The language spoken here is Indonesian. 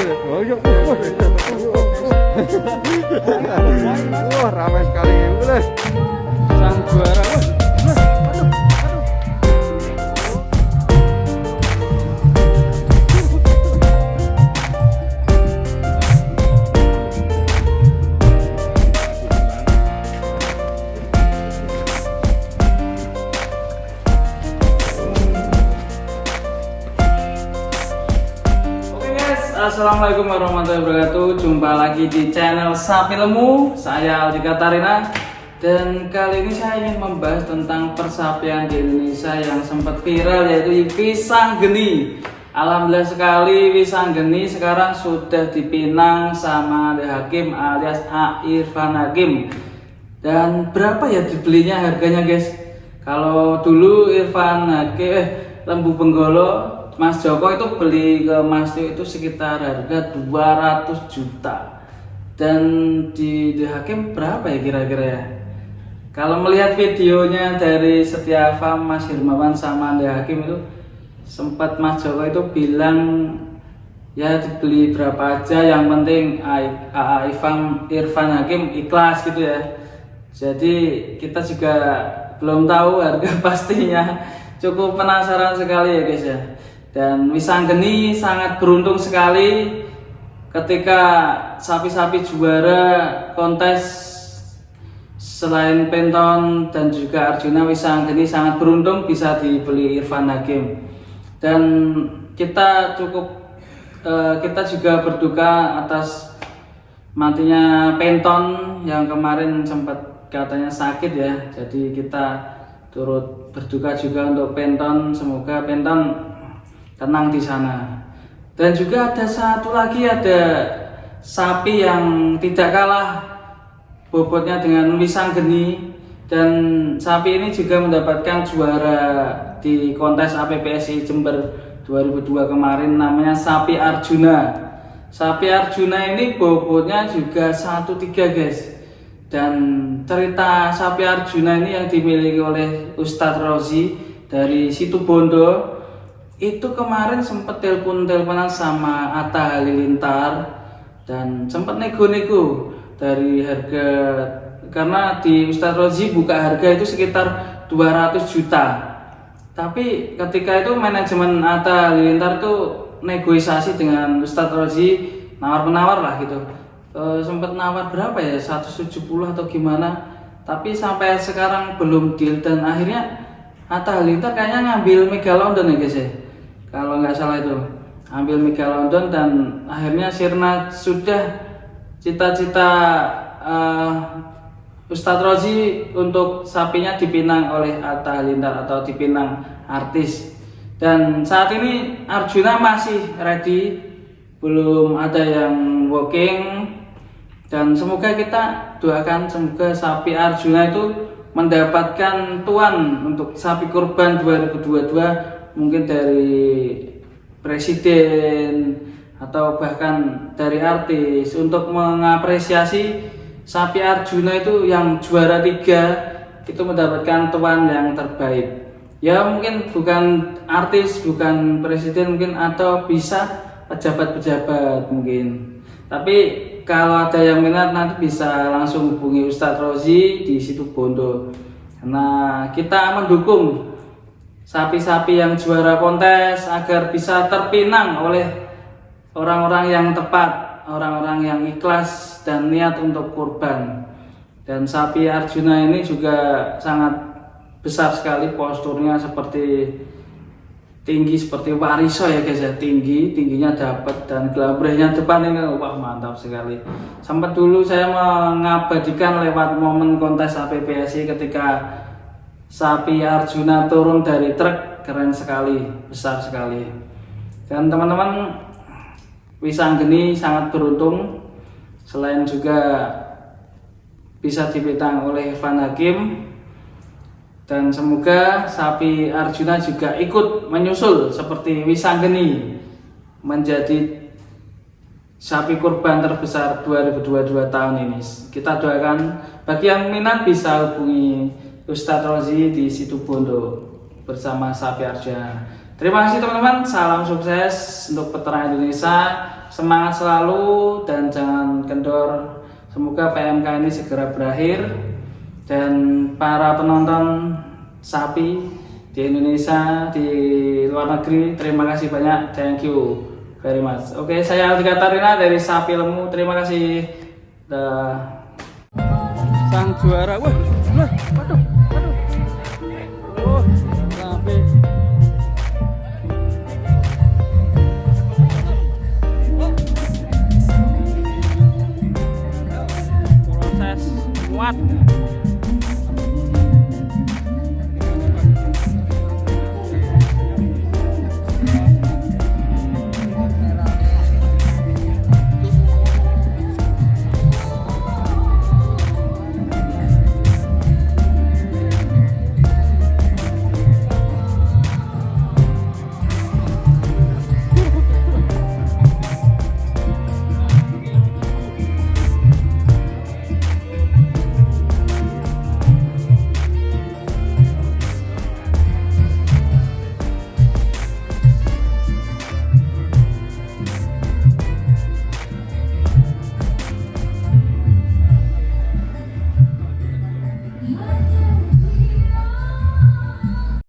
Wah, ramai sekali. Boleh. Sang juara. Assalamualaikum warahmatullahi wabarakatuh. Jumpa lagi di channel Sapi Lemu. Saya Aldi Katarina. Dan kali ini saya ingin membahas tentang persapian di Indonesia yang sempat viral, yaitu Wisanggeni. Alhamdulillah sekali, Wisanggeni sekarang sudah dipinang sama The Hakim alias A. Irfan Hakim. Dan berapa ya dibelinya harganya, guys? Kalau dulu Irfan Hakim Lembu Benggolo, Mas Joko itu beli ke Mas Tio itu sekitar harga 200 juta. Dan di The Hakim berapa ya kira-kira ya? Kalau melihat videonya dari Setia Farm, Mas Hirmawan sama The Hakim itu, sempat Mas Joko itu bilang ya dibeli berapa aja, yang penting Irfan Hakim ikhlas gitu ya. Jadi kita juga belum tahu harga pastinya. Cukup penasaran sekali ya guys ya. Dan Wisanggeni sangat beruntung sekali ketika sapi-sapi juara kontes selain Penton dan juga Arjuna. Wisanggeni sangat beruntung bisa dibeli Irfan Hakim. Dan kita juga berduka atas matinya Penton yang kemarin sempat katanya sakit ya. Jadi kita turut berduka juga untuk Penton. Semoga Penton tenang di sana. Dan juga ada satu lagi, ada sapi yang tidak kalah bobotnya dengan Wisanggeni, dan sapi ini juga mendapatkan juara di kontes APPSI Jember 2002 kemarin, namanya sapi Arjuna. Sapi Arjuna ini bobotnya juga 13 guys. Dan cerita sapi Arjuna ini yang dimiliki oleh Ustadz Rozi dari Situbondo itu kemarin sempat teleponan sama Atta Halilintar dan sempat nego-nego dari harga, karena di Ustadz Rozi buka harga itu sekitar 200 juta. Tapi ketika itu manajemen Atta Halilintar tuh negosiasi dengan Ustadz Rozi, nawar-menawar lah gitu. Sempat nawar berapa ya, 170 atau gimana. Tapi sampai sekarang belum deal, dan akhirnya Atta Halilintar kayaknya ngambil Megalodon ya guys ya, kalau nggak salah itu ambil Megalodon. Dan akhirnya sirna sudah cita-cita Ustadz Rozi untuk sapinya dipinang oleh Atta Halilintar atau dipinang artis. Dan saat ini Arjuna masih ready, belum ada yang walking. Dan semoga kita doakan semoga sapi Arjuna itu mendapatkan tuan untuk sapi kurban 2022, mungkin dari presiden atau bahkan dari artis, untuk mengapresiasi sapi Arjuna itu yang juara 3 itu mendapatkan tuan yang terbaik. Ya mungkin bukan artis, bukan presiden mungkin, atau bisa pejabat-pejabat mungkin. Tapi kalau ada yang minat nanti bisa langsung hubungi Ustadz Rozi di Situbondo, karena kita mendukung sapi-sapi yang juara kontes agar bisa terpinang oleh orang-orang yang tepat, orang-orang yang ikhlas dan niat untuk kurban. Dan sapi Arjuna ini juga sangat besar sekali, posturnya seperti tinggi seperti wariso ya guys ya, tingginya dapat, dan glambrehnya depan ini wah mantap sekali. Sempat dulu saya mengabadikan lewat momen kontes APPSI ketika sapi Arjuna turun dari truk, keren sekali, besar sekali. Dan teman-teman, Wisanggeni sangat beruntung, selain juga bisa dipinang oleh Irfan Hakim. Dan semoga sapi Arjuna juga ikut menyusul seperti Wisanggeni menjadi sapi kurban terbesar 2022 tahun ini. Kita doakan, bagi yang minat bisa hubungi Ustadz Rozi di Situbondo bersama sapi Arjuna. Terima kasih teman-teman, salam sukses untuk peternak Indonesia. semangat selalu dan jangan kendor. Semoga PMK ini segera berakhir dan para penonton sapi di Indonesia, di luar negeri, terima kasih banyak, thank you very much. Oke, saya Aldi Katarina dari Sapi Lemu, terima kasih. Sang juara, waduh.